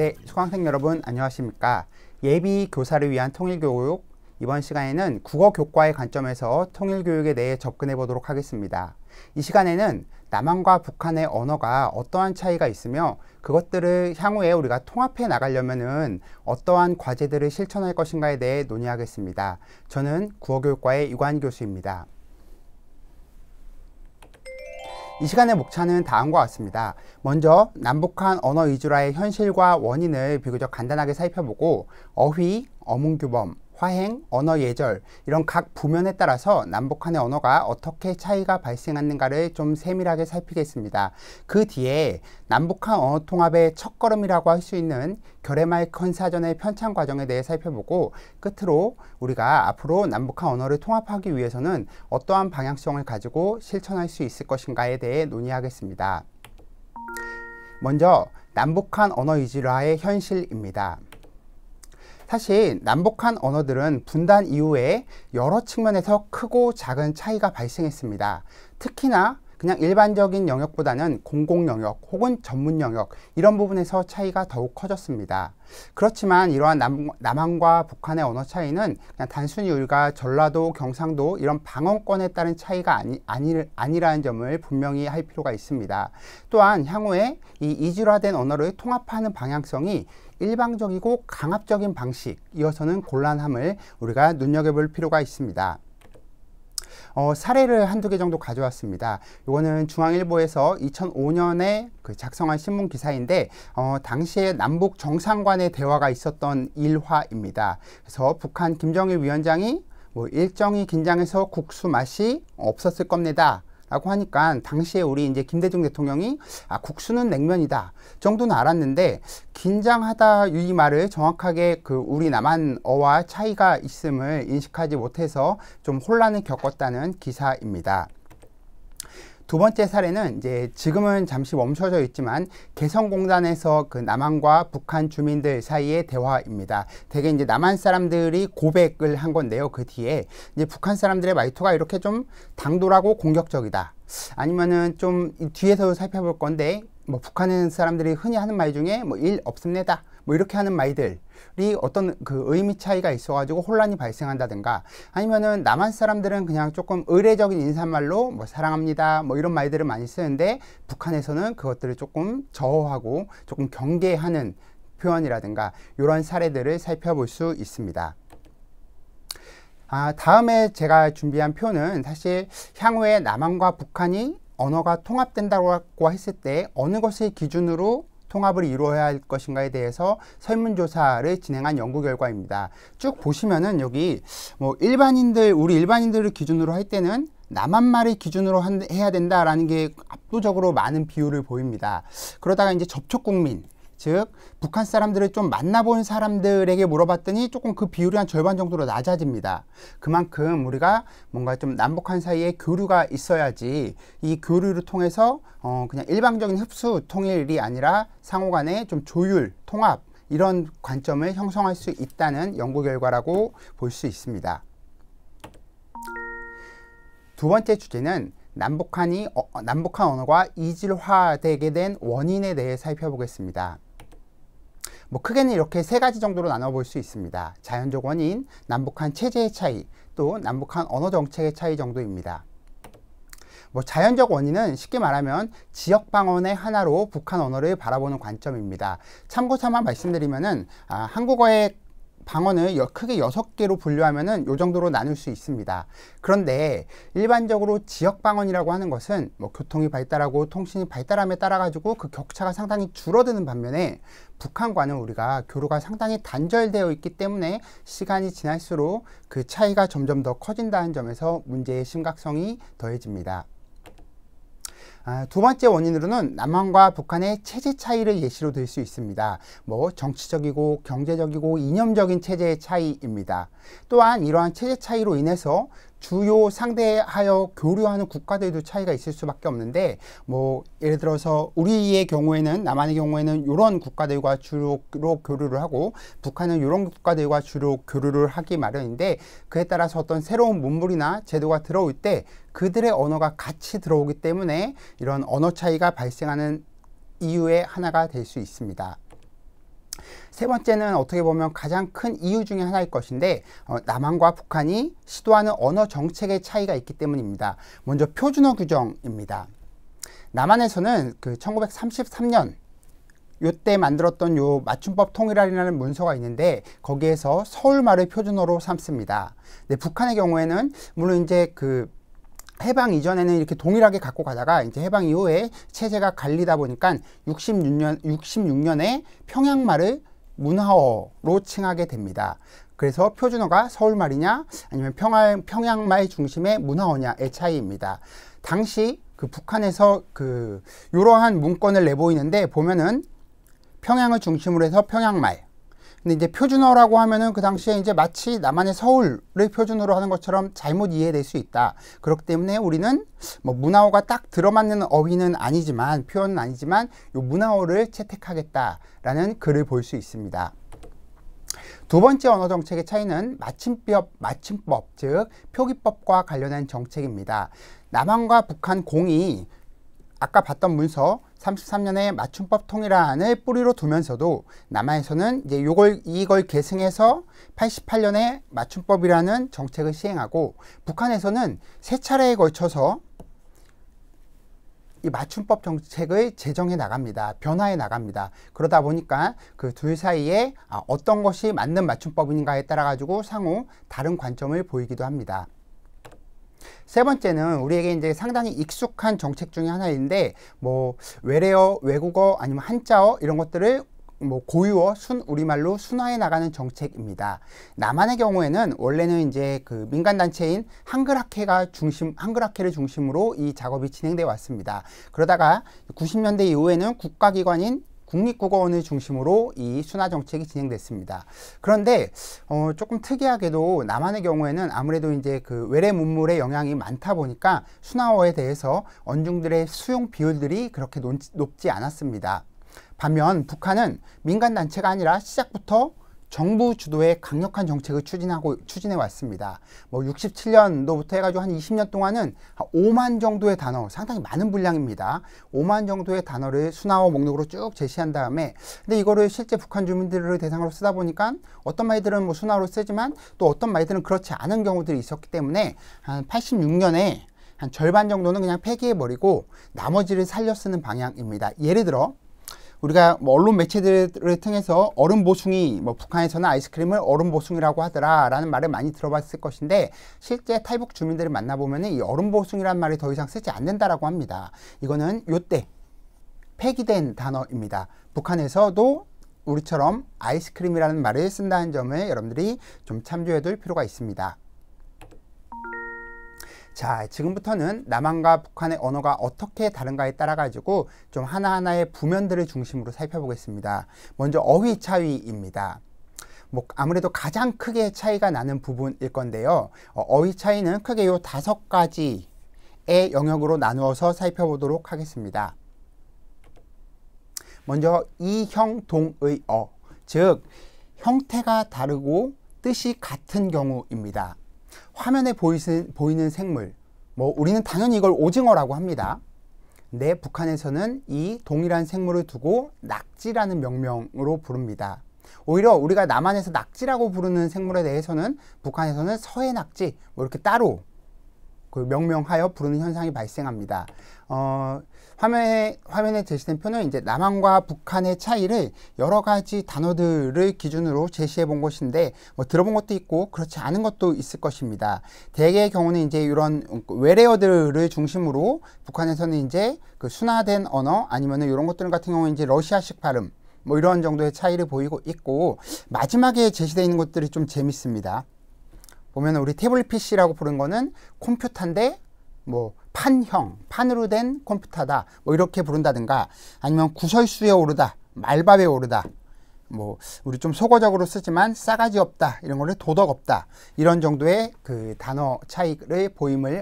네, 수강생 여러분 안녕하십니까? 예비 교사를 위한 통일교육, 이번 시간에는 국어 교과의 관점에서 통일교육에 대해 접근해 보도록 하겠습니다. 이 시간에는 남한과 북한의 언어가 어떠한 차이가 있으며 그것들을 향후에 우리가 통합해 나가려면은 어떠한 과제들을 실천할 것인가에 대해 논의하겠습니다. 저는 국어교육과의 유관 교수입니다. 이 시간의 목차는 다음과 같습니다. 먼저 남북한 언어 이주라의 현실과 원인을 비교적 간단하게 살펴보고 어휘, 어문규범, 화행, 언어 예절 이런 각 부면에 따라서 남북한의 언어가 어떻게 차이가 발생하는가를 좀 세밀하게 살피겠습니다. 그 뒤에 남북한 언어 통합의 첫걸음이라고 할 수 있는 결의말 컨사전의 편찬 과정에 대해 살펴보고 끝으로 우리가 앞으로 남북한 언어를 통합하기 위해서는 어떠한 방향성을 가지고 실천할 수 있을 것인가에 대해 논의하겠습니다. 먼저 남북한 언어 이주라의 현실입니다. 사실 남북한 언어들은 분단 이후에 여러 측면에서 크고 작은 차이가 발생했습니다. 특히나 그냥 일반적인 영역보다는 공공 영역 혹은 전문 영역 이런 부분에서 차이가 더욱 커졌습니다. 그렇지만 이러한 남한과 북한의 언어 차이는 그냥 단순히 우리가 전라도, 경상도 이런 방언권에 따른 차이가 아니라는 점을 분명히 할 필요가 있습니다. 또한 향후에 이 이주화된 언어를 통합하는 방향성이 일방적이고 강압적인 방식이어서는 곤란함을 우리가 눈여겨볼 필요가 있습니다. 사례를 한두 개 정도 가져왔습니다. 이거는 중앙일보에서 2005년에 작성한 신문 기사인데 당시에 남북 정상간의 대화가 있었던 일화입니다. 그래서 북한 김정일 위원장이 일정이 긴장해서 국수 맛이 없었을 겁니다 라고 하니까 당시에 우리 이제 김대중 대통령이 국수는 냉면이다 정도는 알았는데 긴장하다 이 말을 정확하게 우리 남한어와 차이가 있음을 인식하지 못해서 좀 혼란을 겪었다는 기사입니다. 두 번째 사례는 이제 지금은 잠시 멈춰져 있지만 개성공단에서 남한과 북한 주민들 사이의 대화입니다. 대개 이제 남한 사람들이 고백을 한 건데요. 그 뒤에 이제 북한 사람들의 말투가 이렇게 좀 당돌하고 공격적이다. 아니면은 좀 뒤에서 살펴볼 건데 북한 사람들이 흔히 하는 말 중에 일 없습니다. 이렇게 하는 말들이 어떤 의미 차이가 있어가지고 혼란이 발생한다든가 아니면은 남한 사람들은 그냥 조금 의례적인 인사말로 사랑합니다 이런 말들을 많이 쓰는데 북한에서는 그것들을 조금 저어하고 조금 경계하는 표현이라든가 이런 사례들을 살펴볼 수 있습니다. 다음에 제가 준비한 표는 사실 향후에 남한과 북한이 언어가 통합된다고 했을 때 어느 것을 기준으로 통합을 이루어야 할 것인가에 대해서 설문조사를 진행한 연구 결과입니다. 쭉 보시면은 여기 우리 일반인들을 기준으로 할 때는 남한말을 기준으로 해야 된다라는 게 압도적으로 많은 비율을 보입니다. 그러다가 이제 접촉국민, 즉 북한 사람들을 좀 만나본 사람들에게 물어봤더니 조금 그 비율이 한 절반 정도로 낮아집니다. 그만큼 우리가 뭔가 좀 남북한 사이에 교류가 있어야지 이 교류를 통해서 그냥 일방적인 흡수 통일이 아니라 상호간의 좀 조율, 통합 이런 관점을 형성할 수 있다는 연구 결과라고 볼 수 있습니다. 두 번째 주제는 남북한 언어가 이질화되게 된 원인에 대해 살펴보겠습니다. 크게는 이렇게 세 가지 정도로 나눠볼 수 있습니다. 자연적 원인, 남북한 체제의 차이, 또 남북한 언어 정책의 차이 정도입니다. 자연적 원인은 쉽게 말하면 지역 방언의 하나로 북한 언어를 바라보는 관점입니다. 참고 삼아 말씀드리면은 한국어의 방언을 크게 6개로 분류하면은 이 정도로 나눌 수 있습니다. 그런데 일반적으로 지역 방언이라고 하는 것은 교통이 발달하고 통신이 발달함에 따라 가지고 그 격차가 상당히 줄어드는 반면에 북한과는 우리가 교류가 상당히 단절되어 있기 때문에 시간이 지날수록 그 차이가 점점 더 커진다는 점에서 문제의 심각성이 더해집니다. 두 번째 원인으로는 남한과 북한의 체제 차이를 예시로 들 수 있습니다. 정치적이고 경제적이고 이념적인 체제의 차이입니다. 또한 이러한 체제 차이로 인해서 주요 상대하여 교류하는 국가들도 차이가 있을 수밖에 없는데 예를 들어서 우리의 경우에는 남한의 경우에는 이런 국가들과 주로 교류를 하고 북한은 이런 국가들과 주로 교류를 하기 마련인데 그에 따라서 어떤 새로운 문물이나 제도가 들어올 때 그들의 언어가 같이 들어오기 때문에 이런 언어 차이가 발생하는 이유의 하나가 될 수 있습니다. 세 번째는 어떻게 보면 가장 큰 이유 중에 하나일 것인데 남한과 북한이 시도하는 언어 정책의 차이가 있기 때문입니다. 먼저 표준어 규정입니다. 남한에서는 그 1933년 요때 만들었던 요 맞춤법 통일안이라는 문서가 있는데 거기에서 서울말을 표준어로 삼습니다. 근데 북한의 경우에는 물론 이제 그 해방 이전에는 이렇게 동일하게 갖고 가다가 이제 해방 이후에 체제가 갈리다 보니까 66년에 평양말을 문화어로 칭하게 됩니다. 그래서 표준어가 서울말이냐 아니면 평양말 중심의 문화어냐의 차이입니다. 당시 그 북한에서 그 이러한 문건을 내보이는데 보면은 평양을 중심으로 해서 평양말. 근데 이제 표준어라고 하면은 그 당시에 이제 마치 남한의 서울을 표준어로 하는 것처럼 잘못 이해될 수 있다. 그렇기 때문에 우리는 뭐 문화어가 딱 들어맞는 어휘는 아니지만 표현은 아니지만 요 문화어를 채택하겠다라는 글을 볼 수 있습니다. 두 번째 언어 정책의 차이는 맞춤법, 즉 표기법과 관련한 정책입니다. 남한과 북한 공이 아까 봤던 문서 33년에 맞춤법 통일안을 뿌리로 두면서도 남한에서는 이제 이걸 계승해서 88년에 맞춤법이라는 정책을 시행하고 북한에서는 세 차례에 걸쳐서 이 맞춤법 정책을 제정해 나갑니다. 변화해 나갑니다. 그러다 보니까 그 둘 사이에 어떤 것이 맞는 맞춤법인가에 따라 가지고 상호 다른 관점을 보이기도 합니다. 세 번째는 우리에게 이제 상당히 익숙한 정책 중에 하나인데 뭐 외래어, 외국어 아니면 한자어 이런 것들을 뭐 고유어, 우리말로 순화해 나가는 정책입니다. 남한의 경우에는 원래는 이제 그 민간 단체인 한글학회를 중심으로 이 작업이 진행되어 왔습니다. 그러다가 90년대 이후에는 국가기관인 국립국어원을 중심으로 이 순화 정책이 진행됐습니다. 그런데 조금 특이하게도 남한의 경우에는 아무래도 이제 그 외래 문물의 영향이 많다 보니까 순화어에 대해서 언중들의 수용 비율들이 그렇게 높지 않았습니다. 반면 북한은 민간 단체가 아니라 시작부터 정부 주도의 강력한 정책을 추진해 왔습니다. 뭐 67년도부터 해가지고 한 20년 동안은 5만 정도의 단어, 상당히 많은 분량입니다. 5만 정도의 단어를 순화어 목록으로 쭉 제시한 다음에 근데 이거를 실제 북한 주민들을 대상으로 쓰다 보니까 어떤 말들은 뭐 순화어로 쓰지만 또 어떤 말들은 그렇지 않은 경우들이 있었기 때문에 한 86년에 한 절반 정도는 그냥 폐기해버리고 나머지를 살려 쓰는 방향입니다. 예를 들어 우리가 뭐 언론 매체들을 통해서 얼음 보숭이, 뭐 북한에서는 아이스크림을 얼음 보숭이라고 하더라라는 말을 많이 들어봤을 것인데 실제 탈북 주민들을 만나보면 이 얼음 보숭이라는 말이 더 이상 쓰지 않는다라고 합니다. 이거는 요때 폐기된 단어입니다. 북한에서도 우리처럼 아이스크림이라는 말을 쓴다는 점을 여러분들이 좀 참조해 둘 필요가 있습니다. 자, 지금부터는 남한과 북한의 언어가 어떻게 다른가에 따라 가지고 좀 하나하나의 부면들을 중심으로 살펴보겠습니다. 먼저 어휘 차이입니다. 뭐 아무래도 가장 크게 차이가 나는 부분일 건데요. 어휘 차이는 크게 요 5가지의 영역으로 나누어서 살펴보도록 하겠습니다. 먼저 이형동의어, 즉 형태가 다르고 뜻이 같은 경우입니다. 화면에 보이는 생물, 뭐 우리는 당연히 이걸 오징어라고 합니다. 근데 북한에서는 이 동일한 생물을 두고 낙지라는 명명으로 부릅니다. 오히려 우리가 남한에서 낙지라고 부르는 생물에 대해서는 북한에서는 서해낙지 뭐 이렇게 따로 그 명명하여 부르는 현상이 발생합니다. 화면에 제시된 표는 이제 남한과 북한의 차이를 여러 가지 단어들을 기준으로 제시해 본 것인데 뭐 들어본 것도 있고 그렇지 않은 것도 있을 것입니다. 대개의 경우는 이제 이런 외래어들을 중심으로 북한에서는 이제 그 순화된 언어 아니면은 이런 것들 같은 경우는 이제 러시아식 발음 뭐 이런 정도의 차이를 보이고 있고 마지막에 제시되어 있는 것들이 좀 재밌습니다. 보면 우리 태블릿 PC라고 부르는 거는 컴퓨터인데 뭐 판으로 된 컴퓨터다 뭐 이렇게 부른다든가 아니면 구설수에 오르다, 말밥에 오르다 뭐 우리 좀 속어적으로 쓰지만 싸가지 없다 이런 거를 도덕 없다 이런 정도의 그 단어 차이를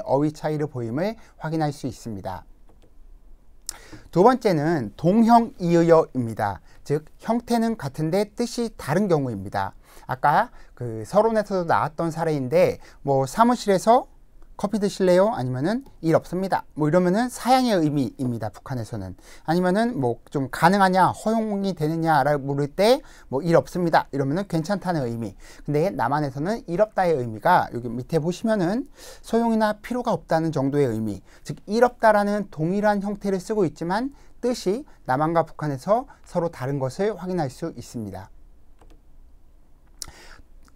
어휘 차이를 보임을 확인할 수 있습니다. 두 번째는 동형이의어입니다. 즉 형태는 같은데 뜻이 다른 경우입니다. 아까 그 서론에서도 나왔던 사례인데 뭐 사무실에서 커피 드실래요? 아니면은 일 없습니다. 뭐 이러면은 사양의 의미입니다. 북한에서는. 아니면은 뭐 좀 가능하냐, 허용이 되느냐라고 물을 때 뭐 일 없습니다. 이러면은 괜찮다는 의미. 근데 남한에서는 일 없다의 의미가 여기 밑에 보시면은 소용이나 필요가 없다는 정도의 의미. 즉 일 없다라는 동일한 형태를 쓰고 있지만 뜻이 남한과 북한에서 서로 다른 것을 확인할 수 있습니다.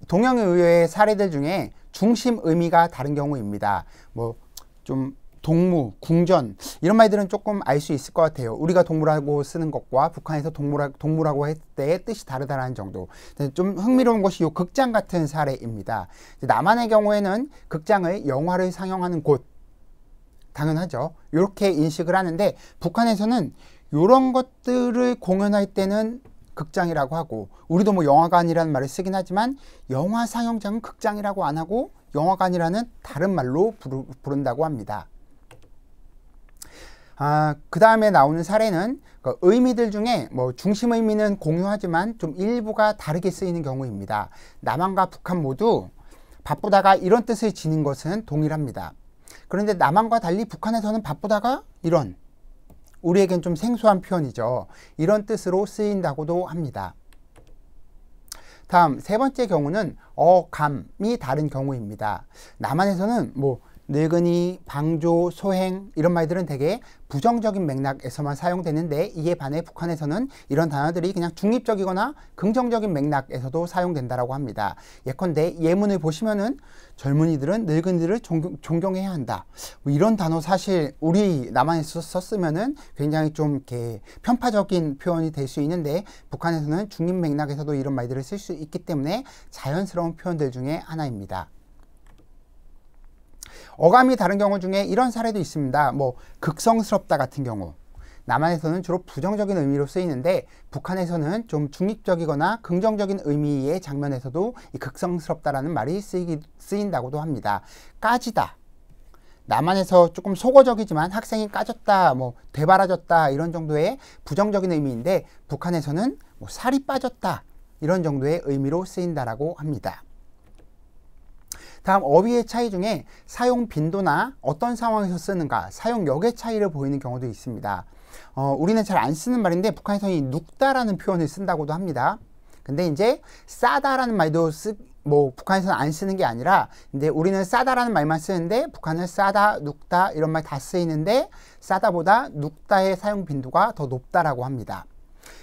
동양의회의 사례들 중에 중심 의미가 다른 경우입니다. 뭐 좀 동무, 궁전 이런 말들은 조금 알 수 있을 것 같아요. 우리가 동무라고 쓰는 것과 북한에서 동무라고 했을 때 뜻이 다르다는 정도. 좀 흥미로운 것이 이 극장 같은 사례입니다. 남한의 경우에는 극장을 영화를 상영하는 곳, 당연하죠. 이렇게 인식을 하는데 북한에서는 이런 것들을 공연할 때는 극장이라고 하고, 우리도 뭐 영화관이라는 말을 쓰긴 하지만 영화 상영장은 극장이라고 안 하고 영화관이라는 다른 말로 부른다고 합니다. 그 다음에 나오는 사례는 그 의미들 중에 뭐 중심 의미는 공유하지만 좀 일부가 다르게 쓰이는 경우입니다. 남한과 북한 모두 바쁘다가 이런 뜻을 지닌 것은 동일합니다. 그런데 남한과 달리 북한에서는 바쁘다가 이런, 우리에겐 좀 생소한 표현이죠. 이런 뜻으로 쓰인다고도 합니다. 다음 세 번째 경우는 어감이 다른 경우입니다. 남한에서는 뭐 늙은이, 방조, 소행 이런 말들은 되게 부정적인 맥락에서만 사용되는데, 이에 반해 북한에서는 이런 단어들이 그냥 중립적이거나 긍정적인 맥락에서도 사용된다라고 합니다. 예컨대 예문을 보시면은 젊은이들은 늙은이들을 존경해야 한다. 뭐 이런 단어 사실 우리 남한에서 썼으면은 굉장히 좀 이렇게 편파적인 표현이 될 수 있는데, 북한에서는 중립 맥락에서도 이런 말들을 쓸 수 있기 때문에 자연스러운 표현들 중에 하나입니다. 어감이 다른 경우 중에 이런 사례도 있습니다. 뭐 극성스럽다 같은 경우, 남한에서는 주로 부정적인 의미로 쓰이는데 북한에서는 좀 중립적이거나 긍정적인 의미의 장면에서도 이 극성스럽다라는 말이 쓰인다고도 합니다. 까지다, 남한에서 조금 속어적이지만 학생이 까졌다, 뭐 되바라졌다 이런 정도의 부정적인 의미인데, 북한에서는 뭐 살이 빠졌다 이런 정도의 의미로 쓰인다라고 합니다. 다음 어휘의 차이 중에 사용 빈도나 어떤 상황에서 쓰는가, 사용력의 차이를 보이는 경우도 있습니다. 우리는 잘 안 쓰는 말인데 북한에서는 이 눕다라는 표현을 쓴다고도 합니다. 근데 이제 싸다라는 말도 북한에서는 안 쓰는 게 아니라, 근데 우리는 싸다라는 말만 쓰는데 북한은 싸다, 눕다 이런 말 다 쓰이는데 싸다보다 눕다의 사용 빈도가 더 높다라고 합니다.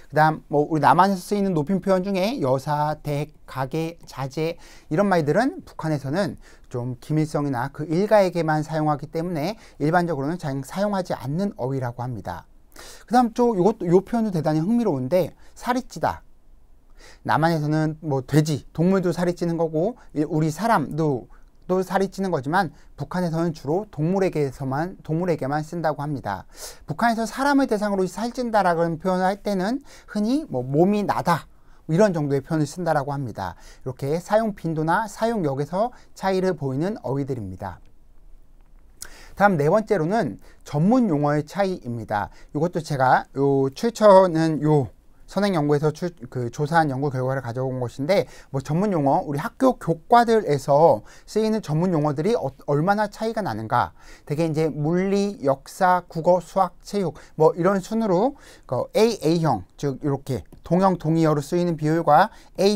그 다음 뭐 우리 남한에서 쓰이는 높임 표현 중에 여사, 댁, 가게, 자제 이런 말들은 북한에서는 좀 기밀성이나 그 일가에게만 사용하기 때문에 일반적으로는 잘 사용하지 않는 어휘라고 합니다. 그 다음 또 요 표현도 대단히 흥미로운데, 살이 찌다. 남한에서는 뭐 돼지, 동물도 살이 찌는 거고 우리 사람도 또 살이 찌는 거지만 북한에서는 주로 동물에게만 쓴다고 합니다. 북한에서 사람을 대상으로 살찐다라는 표현을 할 때는 흔히 뭐 몸이 나다 이런 정도의 표현을 쓴다라고 합니다. 이렇게 사용 빈도나 사용력에서 차이를 보이는 어휘들입니다. 다음 네 번째로는 전문 용어의 차이입니다. 이것도 제가 출처는 선행연구에서 조사한 연구 결과를 가져온 것인데, 뭐 전문 용어, 우리 학교 교과들에서 쓰이는 전문 용어들이 얼마나 차이가 나는가. 되게 이제 물리, 역사, 국어, 수학, 체육 뭐 이런 순으로 A형, 즉 이렇게 동형, 동의어로 쓰이는 비율과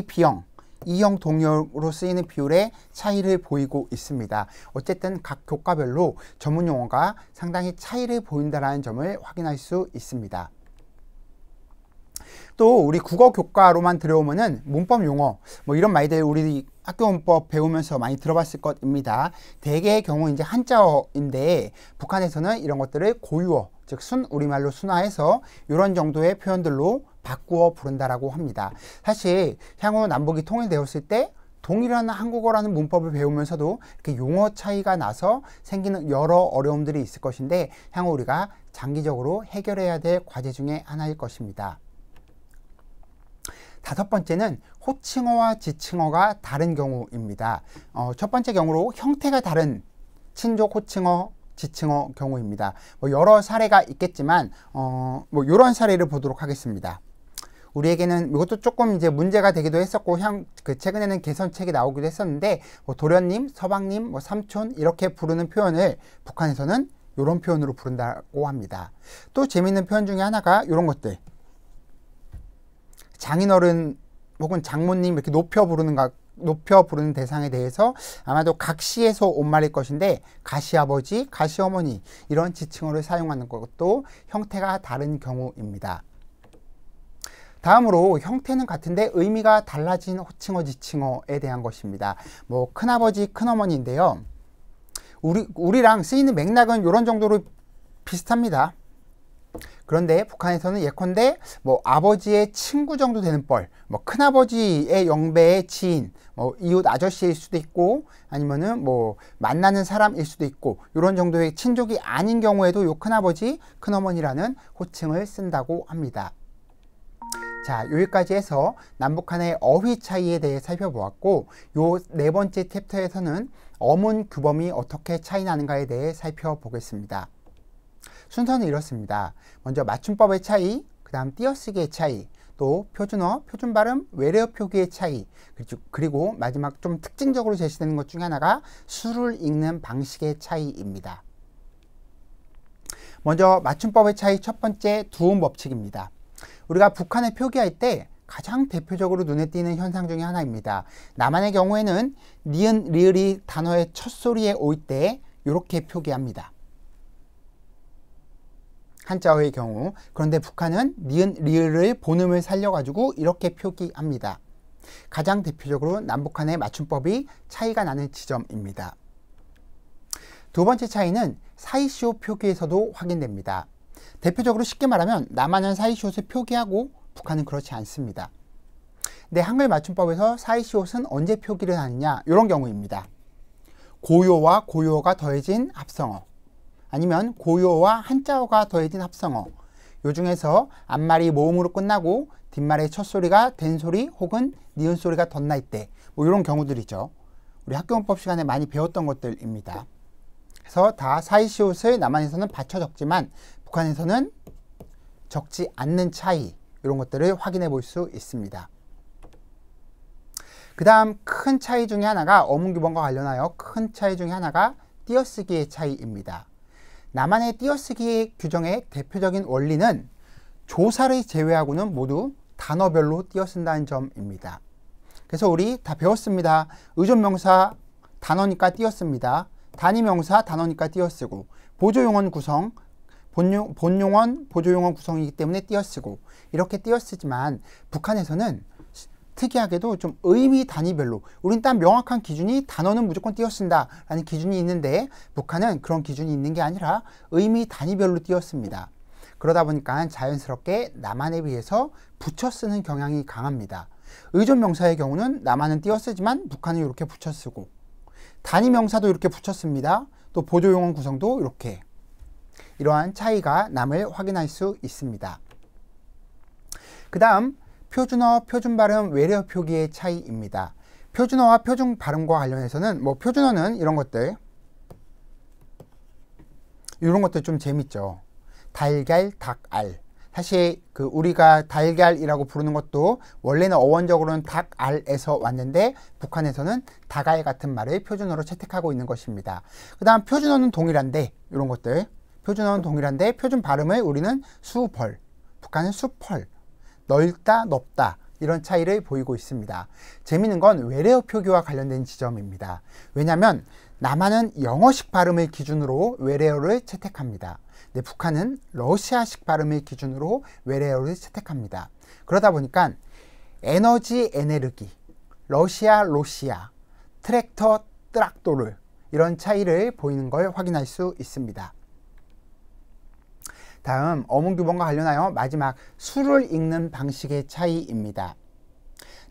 B형, E형 동의어로 쓰이는 비율의 차이를 보이고 있습니다. 어쨌든 각 교과별로 전문 용어가 상당히 차이를 보인다는 점을 확인할 수 있습니다. 또 우리 국어 교과로만 들어오면은 문법 용어 뭐 이런 말들 우리 학교 문법 배우면서 많이 들어봤을 것입니다. 대개의 경우 이제 한자어인데 북한에서는 이런 것들을 고유어, 즉 우리말로 순화해서 이런 정도의 표현들로 바꾸어 부른다라고 합니다. 사실 향후 남북이 통일되었을 때 동일한 한국어라는 문법을 배우면서도 이렇게 용어 차이가 나서 생기는 여러 어려움들이 있을 것인데, 향후 우리가 장기적으로 해결해야 될 과제 중에 하나일 것입니다. 다섯 번째는 호칭어와 지칭어가 다른 경우입니다. 첫 번째 경우로 형태가 다른 친족 호칭어, 지칭어 경우입니다. 뭐 여러 사례가 있겠지만 뭐 이런 사례를 보도록 하겠습니다. 우리에게는 이것도 조금 이제 문제가 되기도 했었고 최근에는 개선책이 나오기도 했었는데 뭐 도련님, 서방님, 뭐 삼촌 이렇게 부르는 표현을 북한에서는 이런 표현으로 부른다고 합니다. 또 재미있는 표현 중에 하나가 이런 것들. 장인어른 혹은 장모님 이렇게 높여 부르는 대상에 대해서 아마도 각시에서 온 말일 것인데 가시아버지, 가시어머니 이런 지칭어를 사용하는 것도 형태가 다른 경우입니다. 다음으로 형태는 같은데 의미가 달라진 호칭어, 지칭어에 대한 것입니다. 뭐 큰아버지, 큰어머니인데요. 우리랑 쓰이는 맥락은 이런 정도로 비슷합니다. 그런데 북한에서는 예컨대 뭐 아버지의 친구 정도 되는 뻘, 뭐 큰아버지의 영배의 지인, 뭐 이웃 아저씨일 수도 있고 아니면은 뭐 만나는 사람일 수도 있고 이런 정도의 친족이 아닌 경우에도 요 큰아버지, 큰어머니라는 호칭을 쓴다고 합니다. 자, 여기까지 해서 남북한의 어휘 차이에 대해 살펴보았고 요 네 번째 챕터에서는 어문 규범이 어떻게 차이 나는가에 대해 살펴보겠습니다. 순서는 이렇습니다. 먼저 맞춤법의 차이, 그 다음 띄어쓰기의 차이, 또 표준어, 표준발음, 외래어 표기의 차이, 그리고 마지막 좀 특징적으로 제시되는 것 중에 하나가 수를 읽는 방식의 차이입니다. 먼저 맞춤법의 차이 첫 번째 두음 법칙입니다. 우리가 북한을 표기할 때 가장 대표적으로 눈에 띄는 현상 중에 하나입니다. 남한의 경우에는 니은, 리을이 단어의 첫 소리에 올 때 이렇게 표기합니다. 한자어의 경우. 그런데 북한은 니은, 리을을 본음을 살려가지고 이렇게 표기합니다. 가장 대표적으로 남북한의 맞춤법이 차이가 나는 지점입니다. 두 번째 차이는 사이시오 표기에서도 확인됩니다. 대표적으로 쉽게 말하면 남한은 사이시옷을 표기하고 북한은 그렇지 않습니다. 근데 한글 맞춤법에서 사이시옷은 언제 표기를 하느냐 이런 경우입니다. 고요와 고요어가 더해진 합성어 아니면 고요어와 한자어가 더해진 합성어 요 중에서 앞말이 모음으로 끝나고 뒷말의 첫 소리가 된 소리 혹은 니은 소리가 덧날 때 뭐 이런 경우들이죠. 우리 학교문법 시간에 많이 배웠던 것들입니다. 그래서 다 사이시옷을 남한에서는 받쳐 적지만 북한에서는 적지 않는 차이 이런 것들을 확인해 볼 수 있습니다. 그 다음 큰 차이 중에 하나가 어문규범과 관련하여 큰 차이 중에 하나가 띄어쓰기의 차이입니다. 남한의 띄어쓰기 규정의 대표적인 원리는 조사를 제외하고는 모두 단어별로 띄어쓴다는 점입니다. 그래서 우리 다 배웠습니다. 의존명사 단어니까 띄어씁니다. 단위명사 단어니까 띄어쓰고 보조용언 구성 본용언, 보조용언 구성이기 때문에 띄어쓰고 이렇게 띄어쓰지만 북한에서는 특이하게도 좀 의미 단위별로 우린 딱 명확한 기준이 단어는 무조건 띄어쓴다 라는 기준이 있는데 북한은 그런 기준이 있는 게 아니라 의미 단위별로 띄어씁니다. 그러다 보니까 자연스럽게 남한에 비해서 붙여 쓰는 경향이 강합니다. 의존명사의 경우는 남한은 띄어쓰지만 북한은 이렇게 붙여 쓰고 단위명사도 이렇게 붙여 씁니다. 또 보조용언 구성도 이렇게 이러한 차이가 남을 확인할 수 있습니다. 그 다음 표준어, 표준발음, 외래어 표기의 차이입니다. 표준어와 표준 발음과 관련해서는 뭐 표준어는 이런 것들 좀 재밌죠. 달걀, 닭알. 사실 우리가 달걀이라고 부르는 것도 원래는 어원적으로는 닭알에서 왔는데 북한에서는 닭알 같은 말을 표준어로 채택하고 있는 것입니다. 그 다음 표준어는 동일한데 이런 것들 표준어는 동일한데 표준 발음을 우리는 수벌, 북한은 수펄, 넓다, 넓다 이런 차이를 보이고 있습니다. 재미있는 건 외래어 표기와 관련된 지점입니다. 왜냐하면 남한은 영어식 발음을 기준으로 외래어를 채택합니다. 근데 북한은 러시아식 발음을 기준으로 외래어를 채택합니다. 그러다 보니까 에너지, 에네르기, 러시아, 로시아, 트랙터, 트락토르 이런 차이를 보이는 걸 확인할 수 있습니다. 다음 어문규범과 관련하여 마지막 수를 읽는 방식의 차이입니다.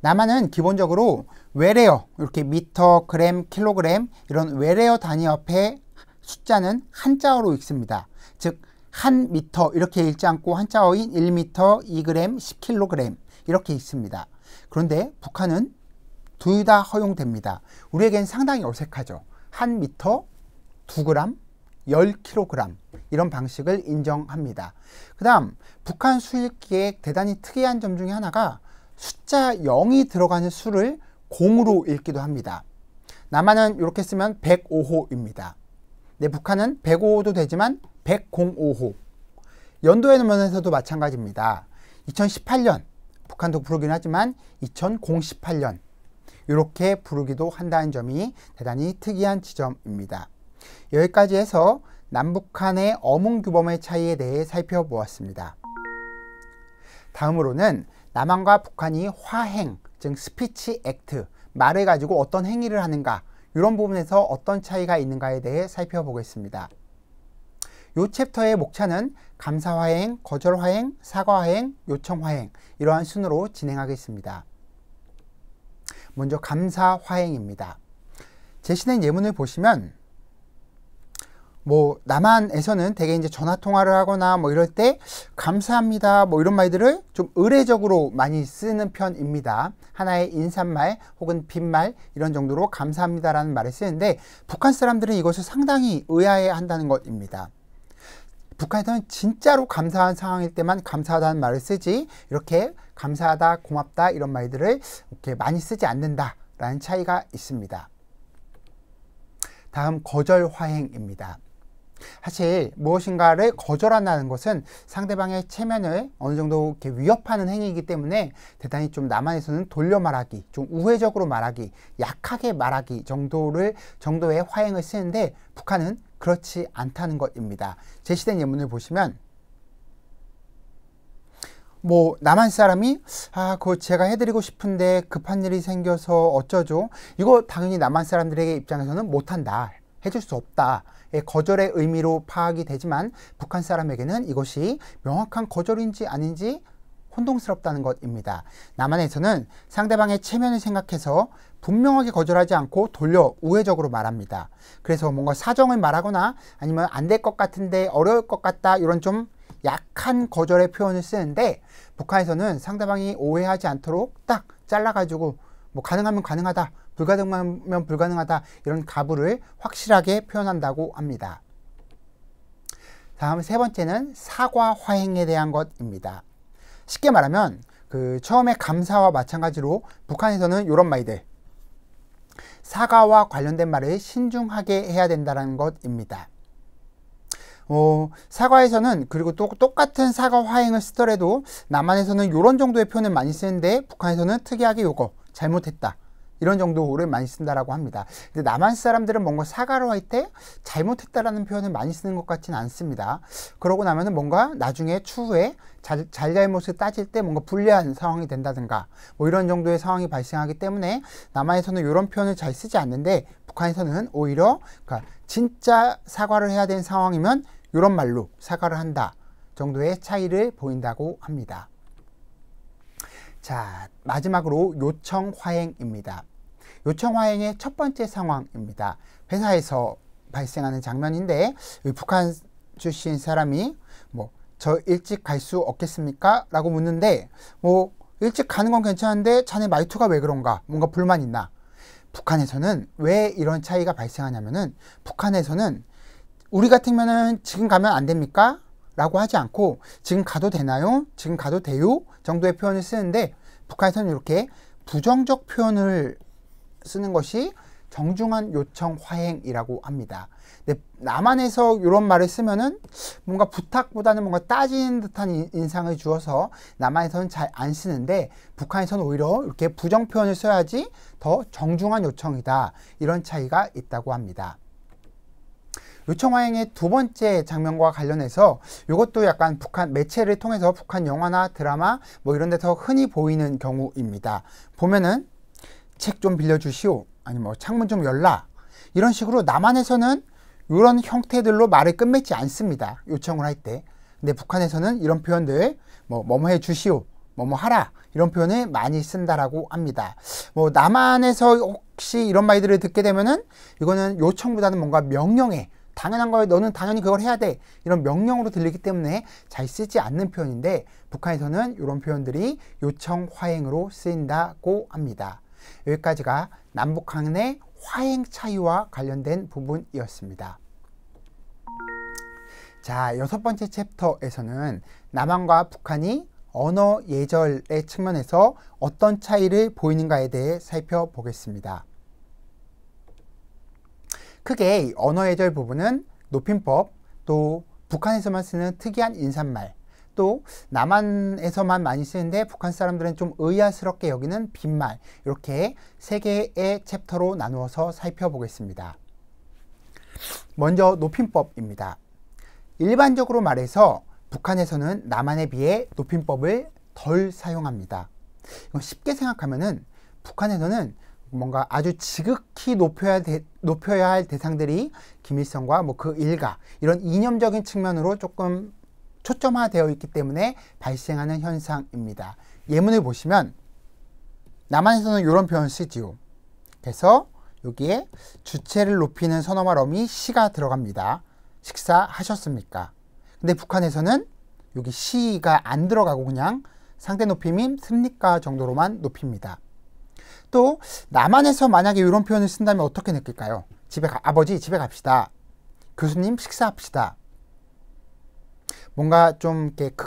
남한은 기본적으로 외래어 이렇게 미터, 그램, 킬로그램 이런 외래어 단위 옆에 숫자는 한자어로 읽습니다. 즉 한 미터 이렇게 읽지 않고 한자어인 1미터, 2g, 10kg 이렇게 읽습니다. 그런데 북한은 둘 다 허용됩니다. 우리에겐 상당히 어색하죠. 한 미터, 2g, 10kg 이런 방식을 인정합니다. 그 다음 북한 수일기의 대단히 특이한 점 중에 하나가 숫자 0이 들어가는 수를 0으로 읽기도 합니다. 남한은 이렇게 쓰면 105호입니다. 네, 북한은 105호도 되지만 105호. 연도의 면에서도 마찬가지입니다. 2018년 북한도 부르긴 하지만 2018년 이렇게 부르기도 한다는 점이 대단히 특이한 지점입니다. 여기까지 해서 남북한의 어문규범의 차이에 대해 살펴보았습니다. 다음으로는 남한과 북한이 화행, 즉 스피치 액트, 말을 가지고 어떤 행위를 하는가 이런 부분에서 어떤 차이가 있는가에 대해 살펴보겠습니다. 이 챕터의 목차는 감사화행, 거절화행, 사과화행, 요청화행 이러한 순으로 진행하겠습니다. 먼저 감사화행입니다. 제시된 예문을 보시면 남한에서는 대개 이제 전화 통화를 하거나 이럴 때 감사합니다 이런 말들을 좀 의례적으로 많이 쓰는 편입니다. 하나의 인사말 혹은 빈말 이런 정도로 감사합니다라는 말을 쓰는데 북한 사람들은 이것을 상당히 의아해 한다는 것입니다. 북한에서는 진짜로 감사한 상황일 때만 감사하다는 말을 쓰지 이렇게 감사하다, 고맙다 이런 말들을 이렇게 많이 쓰지 않는다라는 차이가 있습니다. 다음 거절화행입니다. 사실 무엇인가를 거절한다는 것은 상대방의 체면을 어느 정도 이렇게 위협하는 행위이기 때문에 대단히 좀 남한에서는 돌려 말하기, 좀 우회적으로 말하기, 약하게 말하기 정도의 화행을 쓰는데 북한은 그렇지 않다는 것입니다. 제시된 예문을 보시면 남한 사람이 그거 제가 해드리고 싶은데 급한 일이 생겨서 어쩌죠? 이거 당연히 남한 사람들에게 입장에서는 못한다. 해줄 수 없다. 거절의 의미로 파악이 되지만 북한 사람에게는 이것이 명확한 거절인지 아닌지 혼동스럽다는 것입니다. 남한에서는 상대방의 체면을 생각해서 분명하게 거절하지 않고 돌려 우회적으로 말합니다. 그래서 뭔가 사정을 말하거나 아니면 안 될 것 같은데 어려울 것 같다 이런 좀 약한 거절의 표현을 쓰는데 북한에서는 상대방이 오해하지 않도록 딱 잘라가지고 가능하면 가능하다, 불가능하면 불가능하다 이런 가부를 확실하게 표현한다고 합니다. 다음 세 번째는 사과화행에 대한 것입니다. 쉽게 말하면 처음에 감사와 마찬가지로 북한에서는 이런 말들 사과와 관련된 말을 신중하게 해야 된다는 것입니다. 사과에서는 그리고 또 똑같은 사과 화행을 쓰더라도 남한에서는 이런 정도의 표현을 많이 쓰는데 북한에서는 특이하게 요거 잘못했다 이런 정도를 많이 쓴다라고 합니다. 근데 남한 사람들은 뭔가 사과를 할 때 잘못했다라는 표현을 많이 쓰는 것 같지는 않습니다. 그러고 나면은 뭔가 나중에 추후에 잘잘못을 따질 때 뭔가 불리한 상황이 된다든가 이런 정도의 상황이 발생하기 때문에 남한에서는 이런 표현을 잘 쓰지 않는데 북한에서는 오히려 진짜 사과를 해야 되는 상황이면 이런 말로 사과를 한다 정도의 차이를 보인다고 합니다. 자, 마지막으로 요청화행입니다. 요청화행의 첫 번째 상황입니다. 회사에서 발생하는 장면인데 북한 출신 사람이 저 일찍 갈 수 없겠습니까? 라고 묻는데 일찍 가는 건 괜찮은데 자네 말투가 왜 그런가? 뭔가 불만 있나? 북한에서는 왜 이런 차이가 발생하냐면은 북한에서는 우리 같으면은 지금 가면 안 됩니까? 라고 하지 않고 지금 가도 되나요? 지금 가도 돼요? 정도의 표현을 쓰는데 북한에서는 이렇게 부정적 표현을 쓰는 것이 정중한 요청 화행이라고 합니다. 근데 남한에서 이런 말을 쓰면은 뭔가 부탁보다는 뭔가 따지는 듯한 인상을 주어서 남한에서는 잘 안 쓰는데 북한에서는 오히려 이렇게 부정 표현을 써야지 더 정중한 요청이다. 이런 차이가 있다고 합니다. 요청화행의 두 번째 장면과 관련해서 이것도 약간 북한 매체를 통해서 북한 영화나 드라마 이런 데서 흔히 보이는 경우입니다. 보면은 책 좀 빌려주시오 아니면 창문 좀 열라 이런 식으로 남한에서는 이런 형태들로 말을 끝맺지 않습니다. 요청을 할 때. 근데 북한에서는 이런 표현들 뭐뭐 해 주시오 뭐뭐 하라 이런 표현을 많이 쓴다라고 합니다. 남한에서 혹시 이런 말들을 듣게 되면은 이거는 요청보다는 뭔가 명령에 당연한 거에 너는 당연히 그걸 해야 돼 이런 명령으로 들리기 때문에 잘 쓰지 않는 표현인데 북한에서는 이런 표현들이 요청 화행으로 쓰인다고 합니다. 여기까지가 남북한의 화행 차이와 관련된 부분이었습니다. 자, 6번째 챕터에서는 남한과 북한이 언어 예절의 측면에서 어떤 차이를 보이는가에 대해 살펴보겠습니다. 크게 언어 예절 부분은 높임법, 또 북한에서만 쓰는 특이한 인사말, 또 남한에서만 많이 쓰는데 북한 사람들은 좀 의아스럽게 여기는 빈말, 이렇게 3개의 챕터로 나누어서 살펴보겠습니다. 먼저 높임법입니다. 일반적으로 말해서 북한에서는 남한에 비해 높임법을 덜 사용합니다. 이건 쉽게 생각하면은 북한에서는 뭔가 아주 지극히 높여야 할 대상들이 김일성과 뭐 그 일가, 이런 이념적인 측면으로 조금 초점화되어 있기 때문에 발생하는 현상입니다. 예문을 보시면 남한에서는 이런 표현을 쓰지요. 그래서 여기에 주체를 높이는 선어말 어미 시가 들어갑니다. 식사하셨습니까? 근데 북한에서는 여기 시가 안 들어가고 그냥 상대 높임인 습니까 정도로만 높입니다. 또 남한에서 만약에 이런 표현을 쓴다면 어떻게 느낄까요? 아버지 집에 갑시다. 교수님 식사합시다. 뭔가 좀 이렇게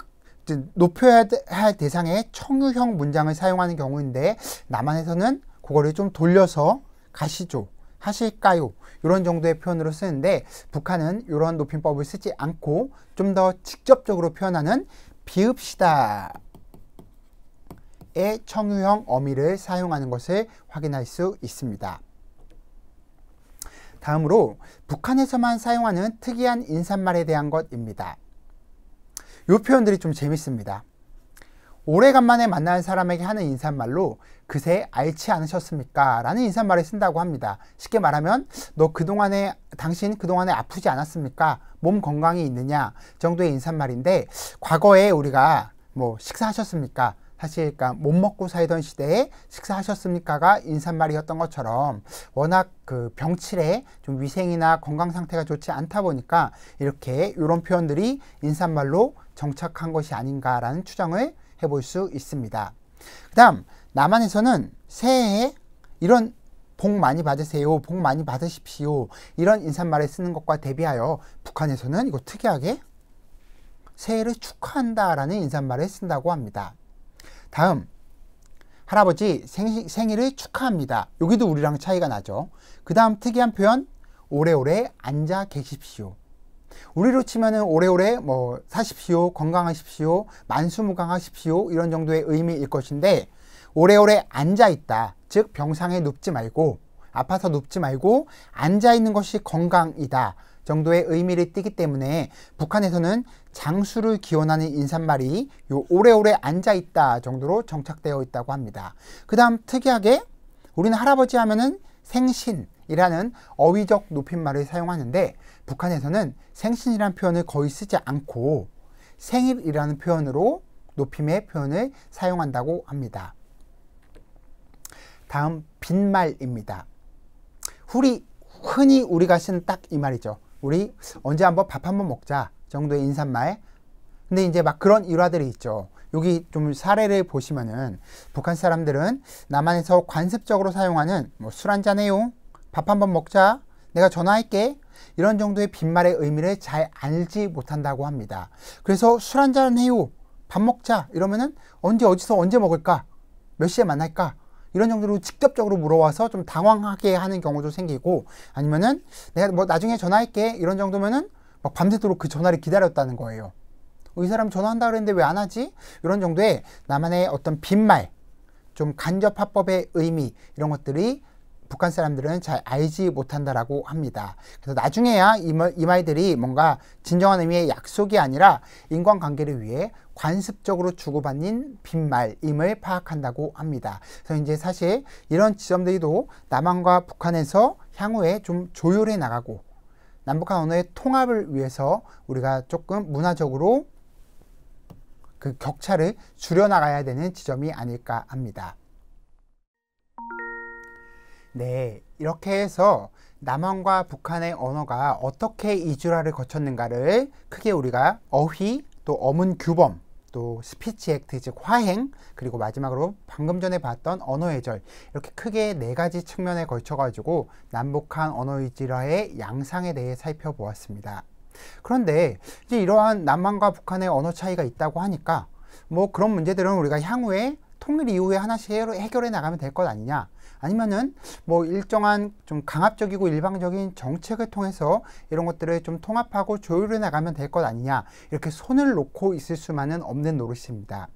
높여야 할 대상의 청유형 문장을 사용하는 경우인데 남한에서는 그거를 좀 돌려서 가시죠, 하실까요, 이런 정도의 표현으로 쓰는데 북한은 이런 높임법을 쓰지 않고 좀 더 직접적으로 표현하는 비읍시다의 청유형 어미를 사용하는 것을 확인할 수 있습니다. 다음으로 북한에서만 사용하는 특이한 인사말에 대한 것입니다. 이 표현들이 좀 재밌습니다. 오래간만에 만나는 사람에게 하는 인사말로 그새 앓지 않으셨습니까? 라는 인사말을 쓴다고 합니다. 쉽게 말하면 당신 그동안에 아프지 않았습니까? 몸 건강이 있느냐? 정도의 인사말인데 과거에 우리가 뭐 식사하셨습니까? 사실 그러니까 못 먹고 살던 시대에 식사하셨습니까가 인사말이었던 것처럼 워낙 그 병치레 좀 위생이나 건강 상태가 좋지 않다 보니까 이렇게 이런 표현들이 인사말로 정착한 것이 아닌가라는 추정을 해볼 수 있습니다. 그 다음 남한에서는 새해에 이런 복 많이 받으세요, 복 많이 받으십시오, 이런 인사말을 쓰는 것과 대비하여 북한에서는 이거 특이하게 새해를 축하한다 라는 인사말을 쓴다고 합니다. 다음 할아버지 생일을 축하합니다. 여기도 우리랑 차이가 나죠. 그 다음 특이한 표현 오래오래 앉아 계십시오. 우리로 치면은 오래오래 뭐 사십시오, 건강하십시오, 만수무강하십시오, 이런 정도의 의미일 것인데 오래오래 앉아있다, 즉 병상에 눕지 말고 아파서 눕지 말고 앉아있는 것이 건강이다 정도의 의미를 띠기 때문에 북한에서는 장수를 기원하는 인사말이 요 오래오래 앉아있다 정도로 정착되어 있다고 합니다. 그 다음 특이하게 우리는 할아버지 하면은 생신이라는 어휘적 높임말을 사용하는데 북한에서는 생신이라는 표현을 거의 쓰지 않고 생일이라는 표현으로 높임의 표현을 사용한다고 합니다. 다음 빈말입니다. 흔히 우리가 쓰는 딱 이 말이죠. 우리 언제 한번 밥 한번 먹자 정도의 인사말. 근데 이제 막 그런 일화들이 있죠. 여기 좀 사례를 보시면은 북한 사람들은 남한에서 관습적으로 사용하는 뭐 술 한잔 해요, 밥 한번 먹자, 내가 전화할게, 이런 정도의 빈말의 의미를 잘 알지 못한다고 합니다. 그래서 술 한잔 해요, 밥 먹자 이러면은 언제 어디서 언제 먹을까, 몇 시에 만날까, 이런 정도로 직접적으로 물어와서 좀 당황하게 하는 경우도 생기고, 아니면은 내가 뭐 나중에 전화할게 이런 정도면은 막 밤새도록 그 전화를 기다렸다는 거예요. 이 사람 전화한다 그랬는데 왜 안 하지? 이런 정도의 나만의 어떤 빈말, 좀 간접화법의 의미, 이런 것들이 북한 사람들은 잘 알지 못한다라고 합니다. 그래서 나중에야 이 말들이 뭔가 진정한 의미의 약속이 아니라 인간관계를 위해 관습적으로 주고받는 빈말임을 파악한다고 합니다. 그래서 이제 사실 이런 지점들도 남한과 북한에서 향후에 좀 조율해 나가고 남북한 언어의 통합을 위해서 우리가 조금 문화적으로 그 격차를 줄여나가야 되는 지점이 아닐까 합니다. 네, 이렇게 해서 남한과 북한의 언어가 어떻게 이주라를 거쳤는가를 크게 우리가 어휘, 또 어문 규범, 또 스피치 액트, 즉 화행, 그리고 마지막으로 방금 전에 봤던 언어 예절, 이렇게 크게 4가지 측면에 걸쳐 가지고 남북한 언어 이주라의 양상에 대해 살펴보았습니다. 그런데 이제 이러한 남한과 북한의 언어 차이가 있다고 하니까 뭐 그런 문제들은 우리가 향후에 통일 이후에 하나씩 해결해 나가면 될 것 아니냐, 아니면은 뭐 일정한 좀 강압적이고 일방적인 정책을 통해서 이런 것들을 좀 통합하고 조율해 나가면 될 것 아니냐, 이렇게 손을 놓고 있을 수만은 없는 노릇입니다.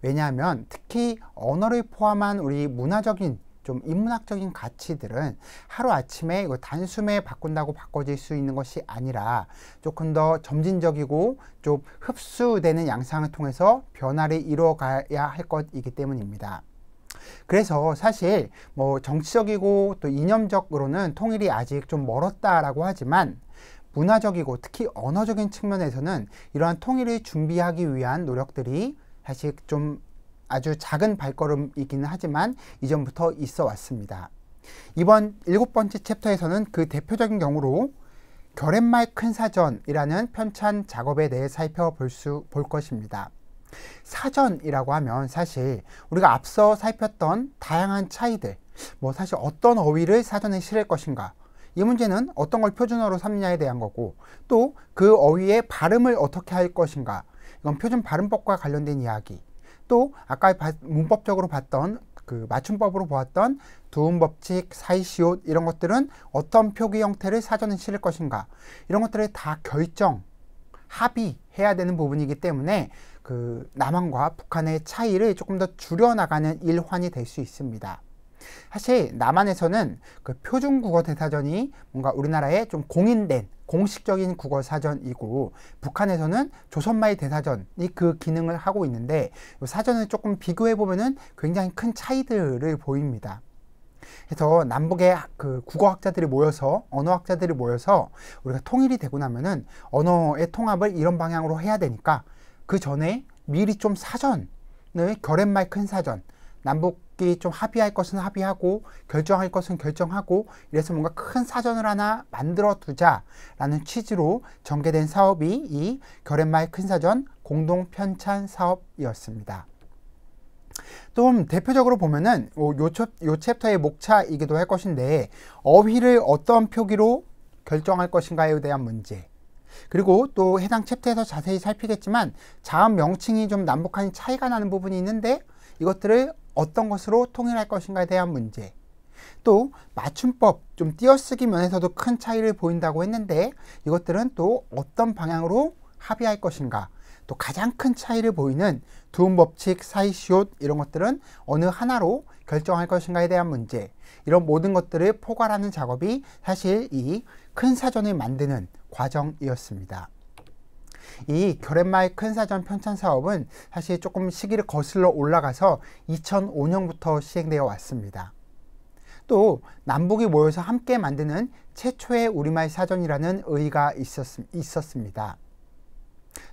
왜냐하면 특히 언어를 포함한 우리 문화적인 좀 인문학적인 가치들은 하루아침에 이거 단숨에 바꾼다고 바꿔질 수 있는 것이 아니라 조금 더 점진적이고 좀 흡수되는 양상을 통해서 변화를 이루어가야 할 것이기 때문입니다. 그래서 사실 뭐 정치적이고 또 이념적으로는 통일이 아직 좀 멀었다라고 하지만 문화적이고 특히 언어적인 측면에서는 이러한 통일을 준비하기 위한 노력들이 사실 좀 아주 작은 발걸음이기는 하지만 이전부터 있어 왔습니다. 이번 7번째 챕터에서는 그 대표적인 경우로 결앤말 큰 사전이라는 편찬 작업에 대해 살펴볼 것입니다. 사전이라고 하면 사실 우리가 앞서 살폈던 다양한 차이들, 뭐 사실 어떤 어휘를 사전에 실을 것인가, 이 문제는 어떤 걸 표준어로 삼느냐에 대한 거고, 또 그 어휘의 발음을 어떻게 할 것인가, 이건 표준 발음법과 관련된 이야기, 또 아까 문법적으로 봤던 그 맞춤법으로 보았던 두음법칙, 사이시옷, 이런 것들은 어떤 표기 형태를 사전에 실을 것인가, 이런 것들을 다 합의해야 되는 부분이기 때문에 그 남한과 북한의 차이를 조금 더 줄여나가는 일환이 될 수 있습니다. 사실 남한에서는 그 표준국어 대사전이 뭔가 우리나라의 좀 공인된 공식적인 국어 사전이고, 북한에서는 조선말 대사전이 그 기능을 하고 있는데, 이 사전을 조금 비교해 보면은 굉장히 큰 차이들을 보입니다. 그래서 남북의 그 국어학자들이 모여서, 언어학자들이 모여서 우리가 통일이 되고 나면은 언어의 통합을 이런 방향으로 해야 되니까 그 전에 미리 좀 사전을, 결앤말 큰 사전, 남북이 좀 합의할 것은 합의하고 결정할 것은 결정하고, 이래서 뭔가 큰 사전을 하나 만들어 두자라는 취지로 전개된 사업이 이 결앤말 큰 사전 공동 편찬 사업이었습니다. 좀 대표적으로 보면은 요 챕터의 목차이기도 할 것인데, 어휘를 어떤 표기로 결정할 것인가에 대한 문제, 그리고 또 해당 챕터에서 자세히 살피겠지만 자음 명칭이 좀 남북한이 차이가 나는 부분이 있는데 이것들을 어떤 것으로 통일할 것인가에 대한 문제, 또 맞춤법, 좀 띄어쓰기 면에서도 큰 차이를 보인다고 했는데 이것들은 또 어떤 방향으로 합의할 것인가, 또 가장 큰 차이를 보이는 두음법칙, 사이시옷, 이런 것들은 어느 하나로 결정할 것인가에 대한 문제, 이런 모든 것들을 포괄하는 작업이 사실 이 큰 사전을 만드는 과정이었습니다. 이 결앤말 큰 사전 편찬 사업은 사실 조금 시기를 거슬러 올라가서 2005년부터 시행되어 왔습니다. 또 남북이 모여서 함께 만드는 최초의 우리말 사전이라는 의의가 있었습니다.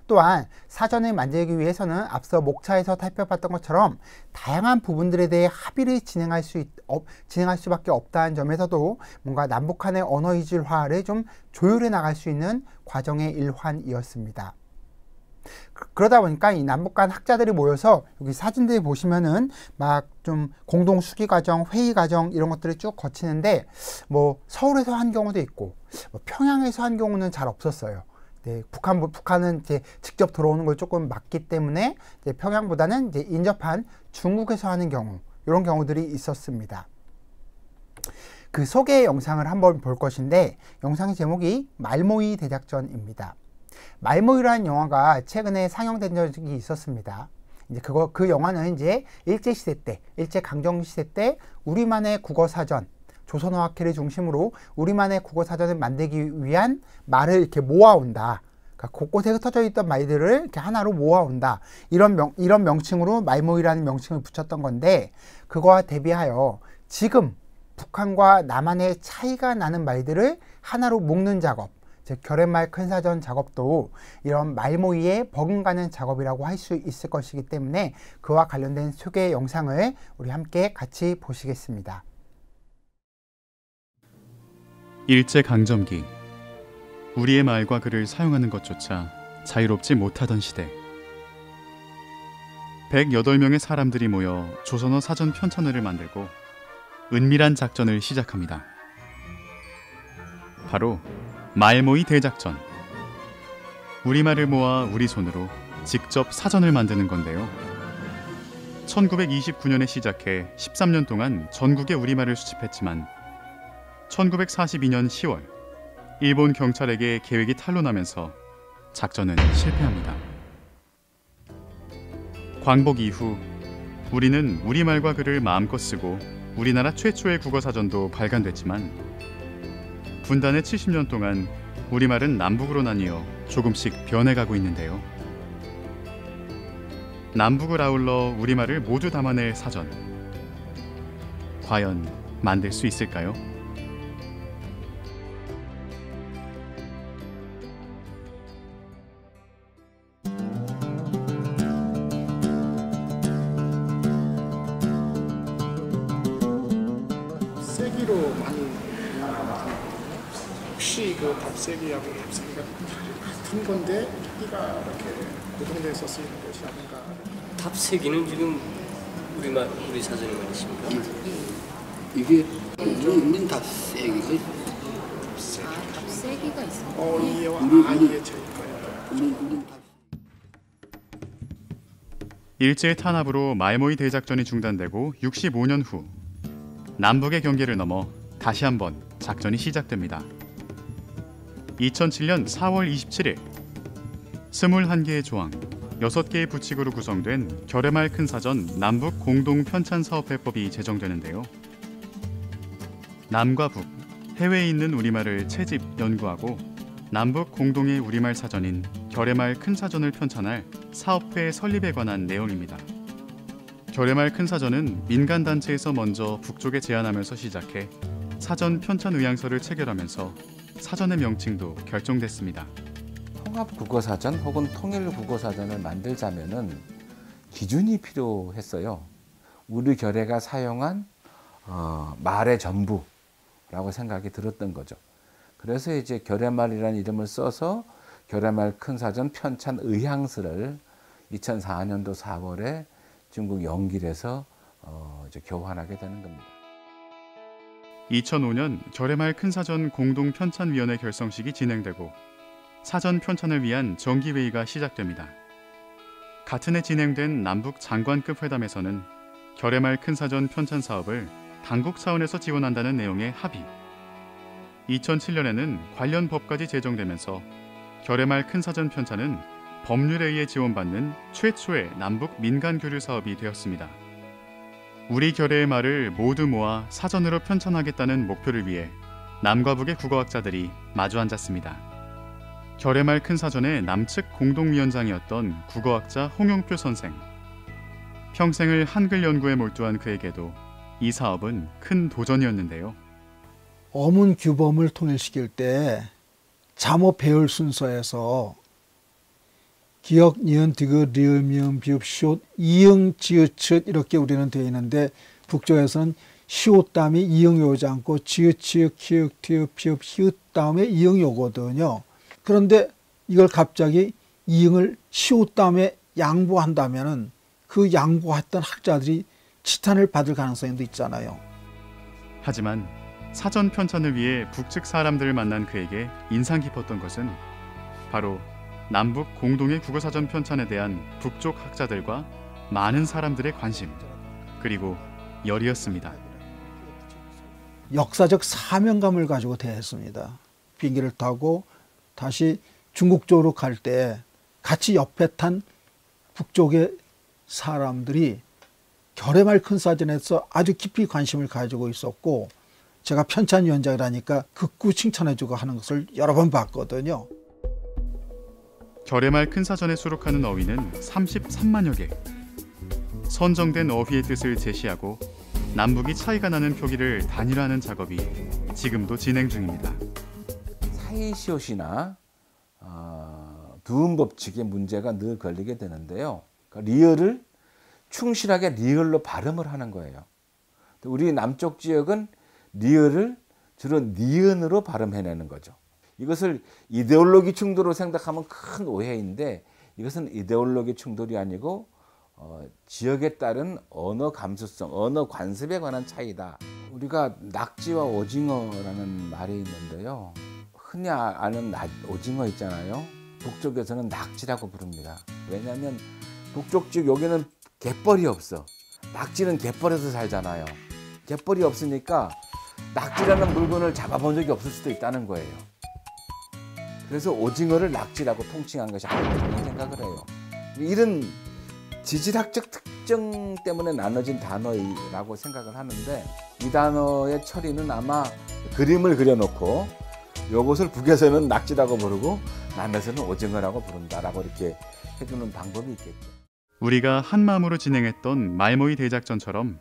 또한 사전을 만들기 위해서는 앞서 목차에서 살펴봤던 것처럼 다양한 부분들에 대해 합의를 진행할 수밖에 없다는 점에서도 뭔가 남북한의 언어 이질화를 좀 조율해 나갈 수 있는 과정의 일환이었습니다. 그러다 보니까 이 남북 간 학자들이 모여서 여기 사진들 보시면은 막 좀 공동 수기 과정, 회의 과정, 이런 것들을 쭉 거치는데, 뭐 서울에서 한 경우도 있고 뭐 평양에서 한 경우는 잘 없었어요. 네, 북한은 이제 직접 들어오는 걸 조금 막기 때문에 이제 평양보다는 이제 인접한 중국에서 하는 경우, 이런 경우들이 있었습니다. 그 소개 영상을 한번 볼 것인데, 영상의 제목이 말모이 대작전입니다. 말모이라는 영화가 최근에 상영된 적이 있었습니다. 이제 그 영화는 이제 일제시대 때, 일제강점기 때 우리만의 국어사전, 조선어학회를 중심으로 우리만의 국어사전을 만들기 위한 말을 이렇게 모아온다. 그러니까 곳곳에 흩어져 있던 말들을 이렇게 하나로 모아온다. 이런 명칭으로 말모이라는 명칭을 붙였던 건데, 그거와 대비하여 지금 북한과 남한의 차이가 나는 말들을 하나로 묶는 작업, 즉 결앤말 큰 사전 작업도 이런 말모이에 버금가는 작업이라고 할 수 있을 것이기 때문에 그와 관련된 소개 영상을 우리 함께 같이 보시겠습니다. 일제강점기, 우리의 말과 글을 사용하는 것조차 자유롭지 못하던 시대, 108명의 사람들이 모여 조선어 사전 편찬회를 만들고 은밀한 작전을 시작합니다. 바로 말모이 대작전, 우리말을 모아 우리 손으로 직접 사전을 만드는 건데요. 1929년에 시작해 13년 동안 전국에 우리말을 수집했지만 1942년 10월 일본 경찰에게 계획이 탄로나면서 작전은 실패합니다. 광복 이후 우리는 우리말과 글을 마음껏 쓰고 우리나라 최초의 국어사전도 발간됐지만 분단의 70년 동안 우리말은 남북으로 나뉘어 조금씩 변해가고 있는데요. 남북을 아울러 우리말을 모두 담아낼 사전, 과연 만들 수 있을까요? 세기로 많이 혹시 그 답세기하고 답세기가 같은 건데 크기가 이렇게 고정돼서 쓰이는 것이 아닌가. 답세기는 지금 우리 사전에만 있습니까? 이게 우리 답세기. 답세기가 있어요. 이해와 아이의 차이가요. 우리 답. 일제의 탄압으로 말모이 대작전이 중단되고 65년 후 남북의 경계를 넘어 다시 한번 작전이 시작됩니다. 2007년 4월 27일 21개의 조항, 6개의 부칙으로 구성된 결의말 큰 사전 남북 공동 편찬 사업회법이 제정되는데요. 남과 북, 해외에 있는 우리말을 채집, 연구하고 남북 공동의 우리말 사전인 결의말 큰 사전을 편찬할 사업회 설립에 관한 내용입니다. 결의말 큰 사전은 민간단체에서 먼저 북쪽에 제안하면서 시작해 사전 편찬 의향서를 체결하면서 사전의 명칭도 결정됐습니다. 통합국어사전 혹은 통일국어사전을 만들자면은 기준이 필요했어요. 우리 결의가 사용한 말의 전부라고 생각이 들었던 거죠. 그래서 이제 결의말이라는 이름을 써서 결의말 큰 사전 편찬 의향서를 2004년도 4월에 중국 영길에서 이제 교환하게 되는 겁니다. 2005년 결의말 큰 사전 공동 편찬위원회 결성식이 진행되고 사전 편찬을 위한 정기회의가 시작됩니다. 같은 해 진행된 남북 장관급 회담에서는 결의말 큰 사전 편찬 사업을 당국 차원에서 지원한다는 내용의 합의. 2007년에는 관련 법까지 제정되면서 결의말 큰 사전 편찬은 법률에 의해 지원받는 최초의 남북 민간 교류 사업이 되었습니다. 우리 결의의 말을 모두 모아 사전으로 편찬하겠다는 목표를 위해 남과 북의 국어학자들이 마주 앉았습니다. 결의말 큰 사전의 남측 공동위원장이었던 국어학자 홍영표 선생. 평생을 한글 연구에 몰두한 그에게도 이 사업은 큰 도전이었는데요. 어문 규범을 통일시킬 때 잠어 배열 순서에서 기역, 니은, 디귿, 리을, 미음, 비읍, 시옷, 이응, 지읒, 읒 이렇게 우리는 되어 있는데 북쪽에서는 시옷 다음에 이응이 오지 않고 지읒, 치읒, 키읔, 티읒, 피읒, 히읗 다음에 이응이 오거든요. 그런데 이걸 갑자기 이응을 시옷 다음에 양보한다면은 그 양보했던 학자들이 지탄을 받을 가능성도 있잖아요. 하지만 사전 편찬을 위해 북측 사람들을 만난 그에게 인상 깊었던 것은 바로 남북 공동의 국어사전 편찬에 대한 북쪽 학자들과 많은 사람들의 관심, 그리고 열의였습니다. 역사적 사명감을 가지고 대했습니다. 비행기를 타고 다시 중국 쪽으로 갈 때 같이 옆에 탄 북쪽의 사람들이 결의말 큰 사전에서 아주 깊이 관심을 가지고 있었고 제가 편찬위원장이라니까 극구 칭찬해주고 하는 것을 여러 번 봤거든요. 결의말 큰 사전에 수록하는 어휘는 33만여 개. 선정된 어휘의 뜻을 제시하고 남북이 차이가 나는 표기를 단일화하는 작업이 지금도 진행 중입니다. 사이시옷이나 두음 법칙의 문제가 늘 걸리게 되는데요. 그러니까 리을을 충실하게 리을로 발음을 하는 거예요. 우리 남쪽 지역은 리을을 주로 니은으로 발음해내는 거죠. 이것을 이데올로기 충돌로 생각하면 큰 오해인데 이것은 이데올로기 충돌이 아니고 지역에 따른 언어 감수성, 언어 관습에 관한 차이다. 우리가 낙지와 오징어라는 말이 있는데요. 흔히 아는 오징어 있잖아요. 북쪽에서는 낙지라고 부릅니다. 왜냐하면 북쪽 지역 여기는 갯벌이 없어. 낙지는 갯벌에서 살잖아요. 갯벌이 없으니까 낙지라는 물건을 잡아본 적이 없을 수도 있다는 거예요. 그래서 오징어를 낙지라고 통칭한 것이 아닐까 저는 생각을 해요. 이런 지질학적 특정 때문에 나눠진 단어라고 생각을 하는데, 이 단어의 처리는 아마 그림을 그려놓고 이것을 북에서는 낙지라고 부르고 남에서는 오징어라고 부른다라고 이렇게 해주는 방법이 있겠죠. 우리가 한마음으로 진행했던 말모이 대작전처럼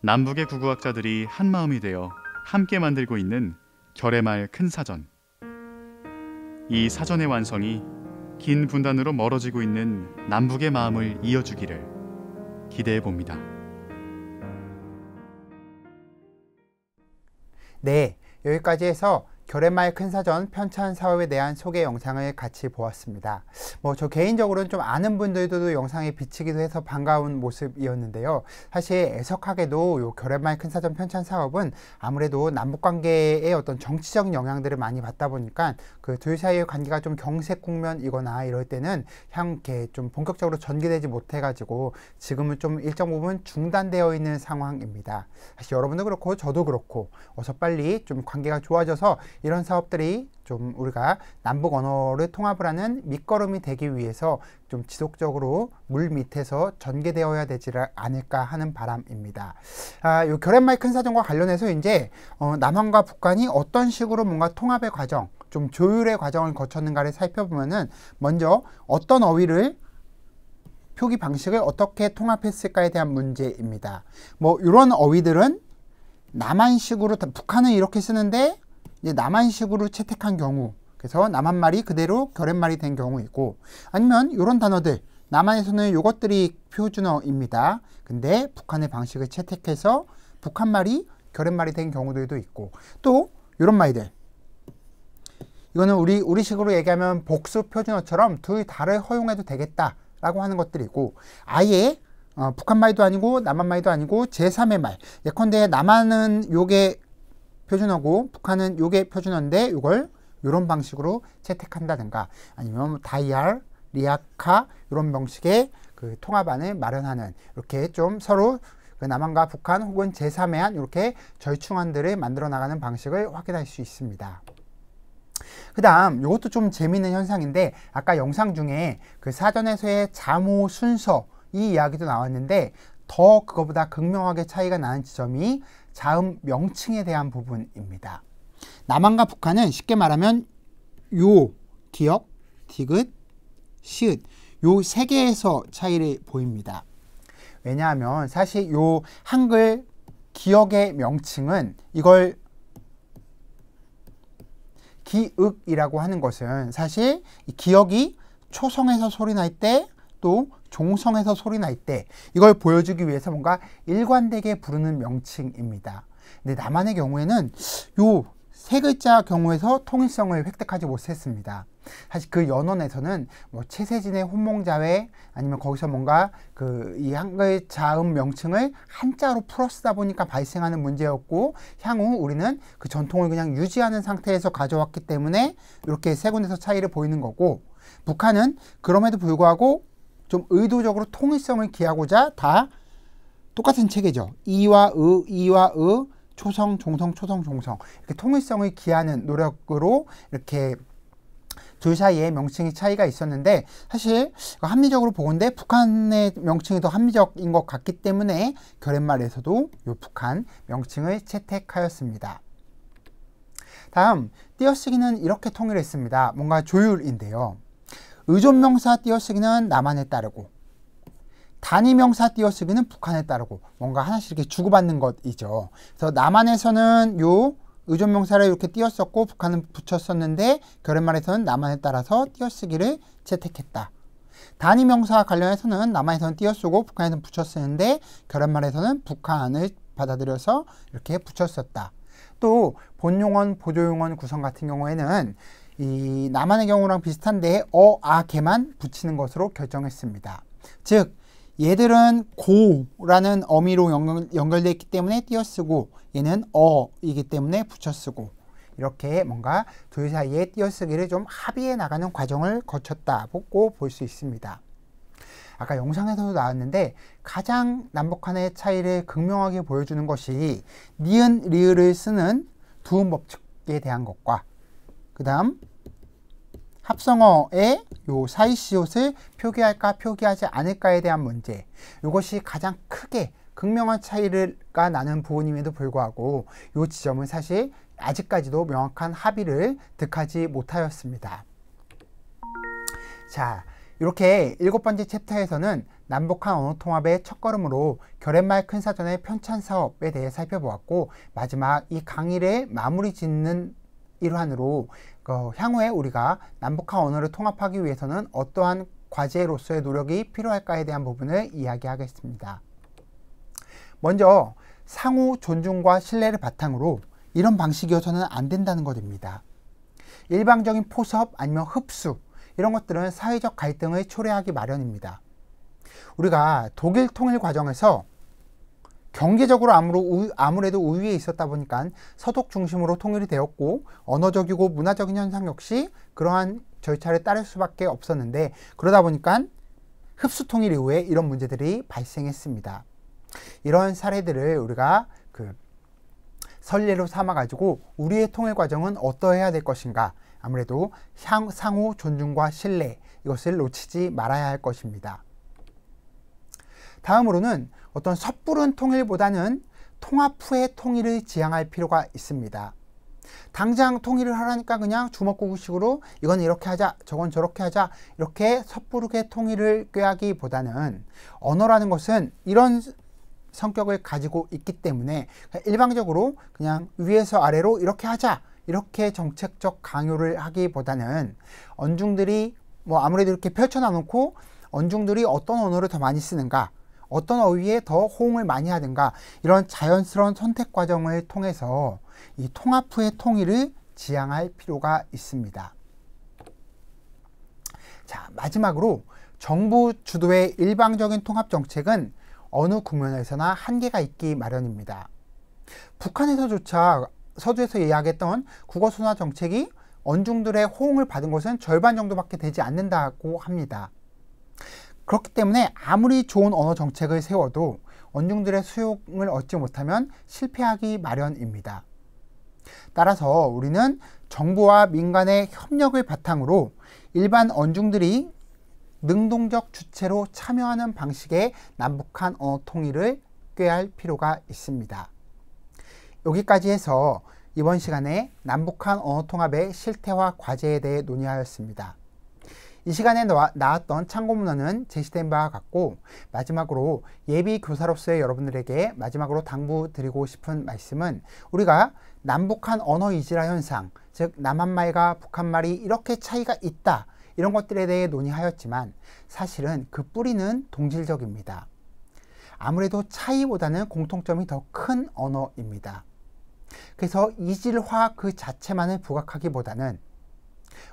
남북의 구구학자들이 한마음이 되어 함께 만들고 있는 결의말 큰 사전. 이 사전의 완성이 긴 분단으로 멀어지고 있는 남북의 마음을 이어주기를 기대해 봅니다. 네, 여기까지 해서 결의말 큰 사전 편찬 사업에 대한 소개 영상을 같이 보았습니다. 저 개인적으로는 좀 아는 분들도 영상에 비치기도 해서 반가운 모습이었는데요. 사실 애석하게도 요 결의말 큰 사전 편찬 사업은 아무래도 남북관계의 어떤 정치적인 영향들을 많이 받다 보니까 그 둘 사이의 관계가 좀 경색 국면이거나 이럴 때는 이렇게 좀 본격적으로 전개되지 못해가지고 지금은 좀 일정 부분 중단되어 있는 상황입니다. 사실 여러분도 그렇고 저도 그렇고 어서 빨리 좀 관계가 좋아져서 이런 사업들이 좀 우리가 남북 언어를 통합을 하는 밑거름이 되기 위해서 좀 지속적으로 물 밑에서 전개되어야 되지 않을까 하는 바람입니다. 요 결의말 큰 사전과 관련해서 이제 남한과 북한이 어떤 식으로 뭔가 통합의 과정, 좀 조율의 과정을 거쳤는가를 살펴보면은 먼저 어떤 어휘를 표기 방식을 어떻게 통합했을까에 대한 문제입니다. 이런 어휘들은 남한식으로, 북한은 이렇게 쓰는데 이제 남한식으로 채택한 경우, 그래서 남한말이 그대로 결의말이 된 경우이고, 아니면 이런 단어들, 남한에서는 이것들이 표준어입니다. 근데 북한의 방식을 채택해서 북한말이 결의말이 된 경우들도 있고, 또 이런 말들, 이거는 우리식으로 얘기하면 복수 표준어처럼 둘 다를 허용해도 되겠다라고 하는 것들이고, 아예 북한말도 아니고 남한말도 아니고 제3의 말, 예컨대 남한은 요게 표준어고 북한은 요게 표준어인데 이걸 이런 방식으로 채택한다든가, 아니면 다이알, 리아카 이런 방식의 그 통합안을 마련하는, 이렇게 좀 서로 그 남한과 북한 혹은 제3의 한 이렇게 절충안들을 만들어 나가는 방식을 확인할 수 있습니다. 그 다음 이것도 좀 재미있는 현상인데, 아까 영상 중에 그 사전에서의 자모 순서 이 이야기도 나왔는데, 더 그거보다 극명하게 차이가 나는 지점이 자음 명칭에 대한 부분입니다. 남한과 북한은 쉽게 말하면 요, 기역, 디귿, 시읒 요 세 개에서 차이를 보입니다. 왜냐하면 사실 요 한글 기역의 명칭은, 이걸 기읍이라고 하는 것은 사실 이 기역이 초성에서 소리 날 때, 또 종성에서 소리 날 때 이걸 보여주기 위해서 뭔가 일관되게 부르는 명칭입니다. 근데 남한의 경우에는 요 세 글자 경우에서 통일성을 획득하지 못했습니다. 사실 그 연원에서는 최세진의 혼몽자회, 아니면 거기서 뭔가 이 한글 자음 명칭을 한자로 풀어쓰다 보니까 발생하는 문제였고, 향후 우리는 그 전통을 그냥 유지하는 상태에서 가져왔기 때문에 이렇게 세 군데서 차이를 보이는 거고, 북한은 그럼에도 불구하고 좀 의도적으로 통일성을 기하고자 다 똑같은 체계죠. 이와 으, 초성, 종성, 초성, 종성, 이렇게 통일성을 기하는 노력으로 이렇게 둘 사이에 명칭의 차이가 있었는데, 사실 합리적으로 보건대 북한의 명칭이 더 합리적인 것 같기 때문에 결의말에서도 이 북한 명칭을 채택하였습니다. 다음 띄어쓰기는 이렇게 통일했습니다. 뭔가 조율인데요. 의존명사 띄어쓰기는 남한에 따르고, 단위명사 띄어쓰기는 북한에 따르고, 뭔가 하나씩 이렇게 주고받는 것이죠. 그래서 남한에서는 요 의존명사를 이렇게 띄었었고 북한은 붙였었는데, 결의말에서는 남한에 따라서 띄어쓰기를 채택했다. 단위명사와 관련해서는 남한에서는 띄어쓰고 북한에서는 붙였었는데, 결의말에서는 북한을 받아들여서 이렇게 붙였었다. 또 본용언, 보조용언 구성 같은 경우에는 이 남한의 경우랑 비슷한데 아, 개만 붙이는 것으로 결정했습니다. 즉 얘들은 고라는 어미로 연결되어 있기 때문에 띄어쓰고, 얘는 어이기 때문에 붙여쓰고, 이렇게 뭔가 둘 사이의 띄어쓰기를 좀 합의해 나가는 과정을 거쳤다고 볼 수 있습니다. 아까 영상에서도 나왔는데 가장 남북 간의 차이를 극명하게 보여주는 것이 니은, 리을을 쓰는 두음 법칙에 대한 것과 그 다음 합성어의 요 사이시옷을 표기할까 표기하지 않을까에 대한 문제, 이것이 가장 크게 극명한 차이가 나는 부분임에도 불구하고 이 지점은 사실 아직까지도 명확한 합의를 득하지 못하였습니다. 자, 이렇게 7번째 챕터에서는 남북한 언어통합의 첫걸음으로 결의말 큰사전의 편찬사업에 대해 살펴보았고, 마지막 이 강의를 마무리 짓는 일환으로 향후에 우리가 남북한 언어를 통합하기 위해서는 어떠한 과제로서의 노력이 필요할까에 대한 부분을 이야기하겠습니다. 먼저 상호 존중과 신뢰를 바탕으로 이런 방식이어서는 안 된다는 것입니다. 일방적인 포섭 아니면 흡수, 이런 것들은 사회적 갈등을 초래하기 마련입니다. 우리가 독일 통일 과정에서 경제적으로 아무래도 우위에 있었다 보니까 서독 중심으로 통일이 되었고, 언어적이고 문화적인 현상 역시 그러한 절차를 따를 수밖에 없었는데, 그러다 보니까 흡수 통일 이후에 이런 문제들이 발생했습니다. 이런 사례들을 우리가 선례로 삼아 가지고 우리의 통일 과정은 어떠해야 될 것인가, 아무래도 상호 존중과 신뢰, 이것을 놓치지 말아야 할 것입니다. 다음으로는 어떤 섣부른 통일보다는 통합 후의 통일을 지향할 필요가 있습니다. 당장 통일을 하라니까 그냥 주먹구구식으로 이건 이렇게 하자, 저건 저렇게 하자, 이렇게 섣부르게 통일을 꾀하기보다는 언어라는 것은 이런 성격을 가지고 있기 때문에 일방적으로 그냥 위에서 아래로 이렇게 하자, 이렇게 정책적 강요를 하기보다는 언중들이 아무래도 이렇게 펼쳐놔놓고 언중들이 어떤 언어를 더 많이 쓰는가, 어떤 어휘에 더 호응을 많이 하든가, 이런 자연스러운 선택 과정을 통해서 이 통합 후의 통일을 지향할 필요가 있습니다. 자, 마지막으로 정부 주도의 일방적인 통합 정책은 어느 국면에서나 한계가 있기 마련입니다. 북한에서조차 서두에서 이야기했던 국어순화 정책이 언중들의 호응을 받은 것은 절반 정도밖에 되지 않는다고 합니다. 그렇기 때문에 아무리 좋은 언어 정책을 세워도 언중들의 수용을 얻지 못하면 실패하기 마련입니다. 따라서 우리는 정부와 민간의 협력을 바탕으로 일반 언중들이 능동적 주체로 참여하는 방식의 남북한 언어 통일을 꾀할 필요가 있습니다. 여기까지 해서 이번 시간에 남북한 언어 통합의 실태와 과제에 대해 논의하였습니다. 이 시간에 나왔던 참고문헌은 제시된 바와 같고, 마지막으로 예비 교사로서의 여러분들에게 마지막으로 당부드리고 싶은 말씀은, 우리가 남북한 언어 이질화 현상, 즉 남한말과 북한말이 이렇게 차이가 있다, 이런 것들에 대해 논의하였지만 사실은 그 뿌리는 동질적입니다. 아무래도 차이보다는 공통점이 더 큰 언어입니다. 그래서 이질화 그 자체만을 부각하기보다는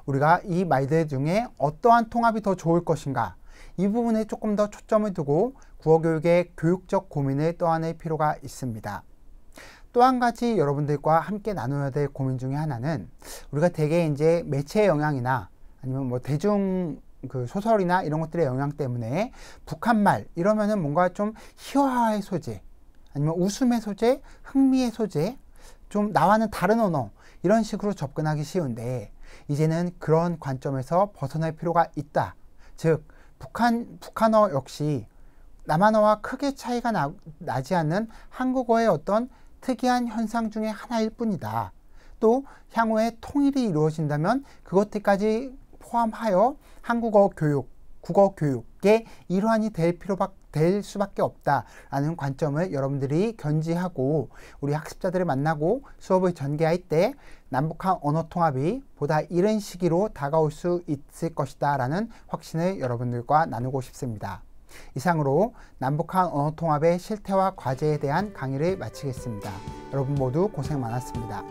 우리가 이 말들 중에 어떠한 통합이 더 좋을 것인가, 이 부분에 조금 더 초점을 두고 국어교육의 교육적 고민을 떠안을 필요가 있습니다. 또 한 가지 여러분들과 함께 나눠야 될 고민 중에 하나는, 우리가 대개 이제 매체의 영향이나 아니면 대중 소설이나 이런 것들의 영향 때문에 북한말 이러면은 뭔가 좀 희화의 소재, 아니면 웃음의 소재, 흥미의 소재, 좀 나와는 다른 언어, 이런 식으로 접근하기 쉬운데, 이제는 그런 관점에서 벗어날 필요가 있다. 즉 북한어 역시 남한어와 크게 차이가 나지 않는 한국어의 어떤 특이한 현상 중에 하나일 뿐이다. 또 향후에 통일이 이루어진다면 그것들까지 포함하여 한국어 교육, 국어 교육의 일환이 될 수밖에 없다라는 관점을 여러분들이 견지하고, 우리 학습자들을 만나고 수업을 전개할 때 남북한 언어 통합이 보다 이른 시기로 다가올 수 있을 것이다 라는 확신을 여러분들과 나누고 싶습니다. 이상으로 남북한 언어 통합의 실태와 과제에 대한 강의를 마치겠습니다. 여러분 모두 고생 많았습니다.